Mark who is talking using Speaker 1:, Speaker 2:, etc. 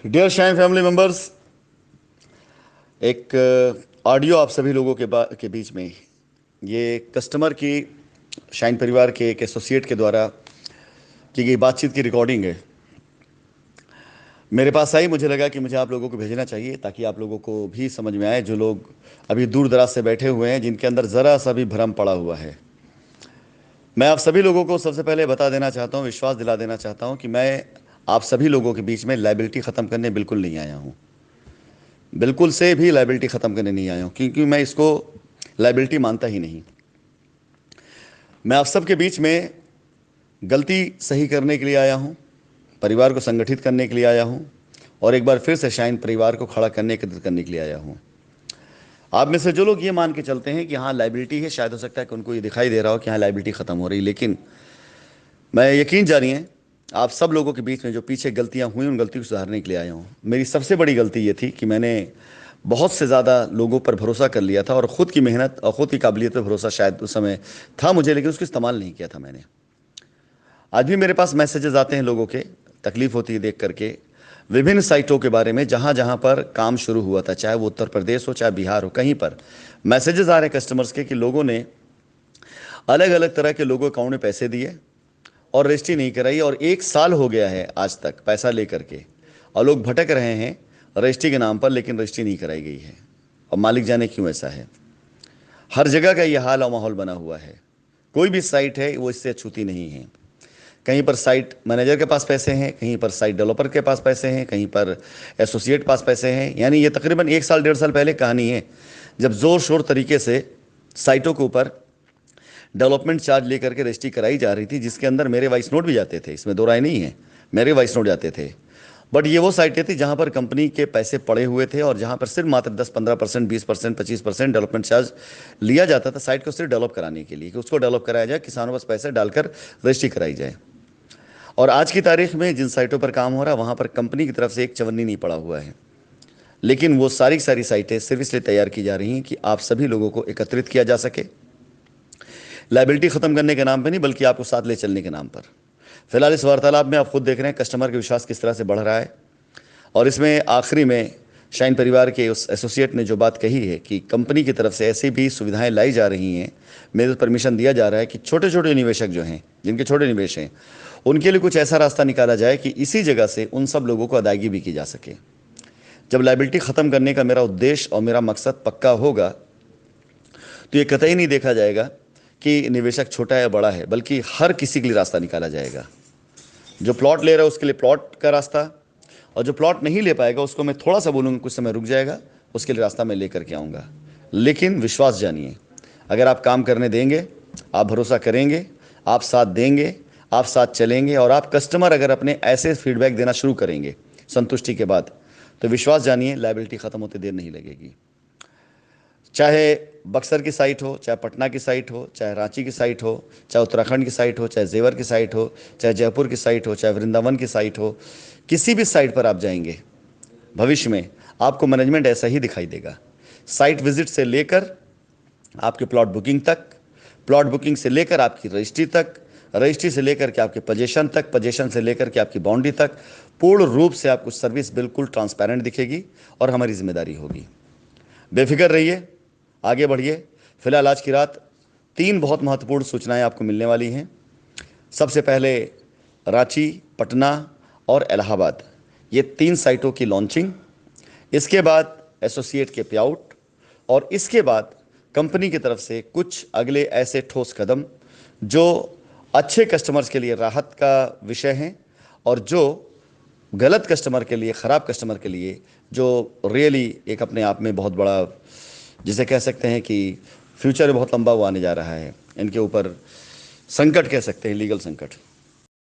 Speaker 1: Dear shine family members, एक audio आप सभी लोगों के बीच में ये कस्टमर की शाइन परिवार के एक एसोसिएट के द्वारा की गई बातचीत की रिकॉर्डिंग है। मेरे पास आई, मुझे लगा कि मुझे आप लोगों को भेजना चाहिए ताकि आप लोगों को भी समझ में आए, जो लोग अभी दूर दराज से बैठे हुए हैं, जिनके अंदर ज़रा सा भी भ्रम पड़ा हुआ है। मैं आप सभी लोगों को सबसे पहले बता देना चाहता हूँ, विश्वास दिला देना चाहता हूँ कि मैं आप सभी लोगों के बीच में लाइबिलिटी ख़त्म करने बिल्कुल नहीं आया हूँ। बिल्कुल से भी लाइबिलिटी ख़त्म करने नहीं आया हूँ, क्योंकि मैं इसको लाइबिलिटी मानता ही नहीं। मैं आप सबके बीच में गलती सही करने के लिए आया हूँ, परिवार को संगठित करने के लिए आया हूँ, और एक बार फिर से शाइन परिवार को खड़ा करने एकत्रित करने के लिए आया हूँ। आप में से जो लोग ये मान के चलते हैं कि हाँ लाइबिलिटी है, शायद हो सकता है कि उनको ये दिखाई दे रहा हो कि हाँ लाइबिलिटी ख़त्म हो रही, लेकिन मैं यकीन जानिए आप सब लोगों के बीच में जो पीछे गलतियां हुई उन गलतियों को सुधारने के लिए आया हूँ। मेरी सबसे बड़ी गलती ये थी कि मैंने बहुत से ज़्यादा लोगों पर भरोसा कर लिया था, और ख़ुद की मेहनत और ख़ुद की काबिलियत पर भरोसा शायद उस समय था मुझे, लेकिन उसको इस्तेमाल नहीं किया था मैंने। आज भी मेरे पास मैसेजेस आते हैं लोगों के, तकलीफ़ होती है देख करके, विभिन्न साइटों के बारे में जहाँ जहाँ पर काम शुरू हुआ था, चाहे वो उत्तर प्रदेश हो चाहे बिहार हो, कहीं पर मैसेजेस आ रहे हैं कस्टमर्स के कि लोगों ने अलग अलग तरह के लोगों अकाउंट में पैसे दिए और रजिस्ट्री नहीं कराई, और 1 साल हो गया है आज तक पैसा लेकर के, और लोग भटक रहे हैं रजिस्ट्री के नाम पर, लेकिन रजिस्ट्री नहीं कराई गई है। और मालिक जाने क्यों ऐसा है। हर जगह का ये हाल और माहौल बना हुआ है। कोई भी साइट है वो इससे अछूती नहीं है। कहीं पर साइट मैनेजर के पास पैसे हैं, कहीं पर साइट डेवलपर के पास पैसे हैं, कहीं पर एसोसिएट पास पैसे हैं। यानी ये तकरीबन 1 साल 1.5 साल पहले कहानी है, जब ज़ोर शोर तरीके से साइटों के ऊपर डेवलपमेंट चार्ज लेकर के रजिस्ट्री कराई जा रही थी, जिसके अंदर मेरे वॉइस नोट भी जाते थे, इसमें दो राय नहीं है, मेरे वॉइस नोट जाते थे। बट ये वो साइटें थी जहां पर कंपनी के पैसे पड़े हुए थे, और जहां पर सिर्फ मात्र 10-15%, 20%, 25% डेवलपमेंट चार्ज लिया जाता था साइट को सिर्फ डेवलप कराने के लिए, कि उसको डेवलप कराया जाए, किसानों बस पैसे डालकर रजिस्ट्री कराई जाए। और आज की तारीख में जिन साइटों पर काम हो रहा है वहाँ पर कंपनी की तरफ से एक चवन्नी नहीं पड़ा हुआ है, लेकिन वो सारी सारी साइटें सिर्फ इसलिए तैयार की जा रही हैं कि आप सभी लोगों को एकत्रित किया जा सके, लाइबिलिटी ख़त्म करने के नाम पे नहीं, बल्कि आपको साथ ले चलने के नाम पर। फिलहाल इस वार्तालाप में आप खुद देख रहे हैं कस्टमर का विश्वास किस तरह से बढ़ रहा है। और इसमें आखिरी में शाइन परिवार के उस एसोसिएट ने जो बात कही है कि कंपनी की तरफ से ऐसी भी सुविधाएं लाई जा रही हैं, मेरे परमिशन दिया जा रहा है कि छोटे छोटे निवेशक जो हैं, जिनके छोटे निवेश हैं, उनके लिए कुछ ऐसा रास्ता निकाला जाए कि इसी जगह से उन सब लोगों को अदायगी भी की जा सके। जब लाइबिलिटी ख़त्म करने का मेरा उद्देश्य और मेरा मकसद पक्का होगा, तो ये कतई नहीं देखा जाएगा कि निवेशक छोटा है या बड़ा है, बल्कि हर किसी के लिए रास्ता निकाला जाएगा। जो प्लॉट ले रहा है उसके लिए प्लॉट का रास्ता, और जो प्लॉट नहीं ले पाएगा उसको मैं थोड़ा सा बोलूँगा कुछ समय रुक जाएगा, उसके लिए रास्ता मैं लेकर के आऊँगा। लेकिन विश्वास जानिए, अगर आप काम करने देंगे, आप भरोसा करेंगे, आप साथ देंगे, आप साथ चलेंगे, और आप कस्टमर अगर अपने ऐसे फीडबैक देना शुरू करेंगे संतुष्टि के बाद, तो विश्वास जानिए लाइबिलिटी ख़त्म होते देर नहीं लगेगी। चाहे बक्सर की साइट हो, चाहे पटना की साइट हो, चाहे रांची की साइट हो, चाहे उत्तराखंड की साइट हो, चाहे जेवर की साइट हो, चाहे जयपुर की साइट हो, चाहे वृंदावन की साइट हो, किसी भी साइट पर आप जाएंगे भविष्य में आपको मैनेजमेंट ऐसा ही दिखाई देगा। साइट विजिट से लेकर आपके प्लॉट बुकिंग तक, प्लॉट बुकिंग से लेकर आपकी रजिस्ट्री तक, रजिस्ट्री से लेकर के आपके पोजेशन तक, पोजेशन से लेकर के आपकी बाउंड्री तक, पूर्ण रूप से आपको सर्विस बिल्कुल ट्रांसपेरेंट दिखेगी, और हमारी जिम्मेदारी होगी। बेफिक्र रहिए, आगे बढ़िए। फिलहाल आज की रात 3 बहुत महत्वपूर्ण सूचनाएं आपको मिलने वाली हैं। सबसे पहले रांची, पटना और इलाहाबाद, ये 3 साइटों की लॉन्चिंग, इसके बाद एसोसिएट के पे आउट, और इसके बाद कंपनी की तरफ से कुछ अगले ऐसे ठोस कदम जो अच्छे कस्टमर्स के लिए राहत का विषय हैं, और जो गलत कस्टमर के लिए, ख़राब कस्टमर के लिए, जो रियली एक अपने आप में बहुत बड़ा, जिसे कह सकते हैं कि फ्यूचर बहुत लंबा वो आने जा रहा है, इनके ऊपर संकट कह सकते हैं, लीगल संकट।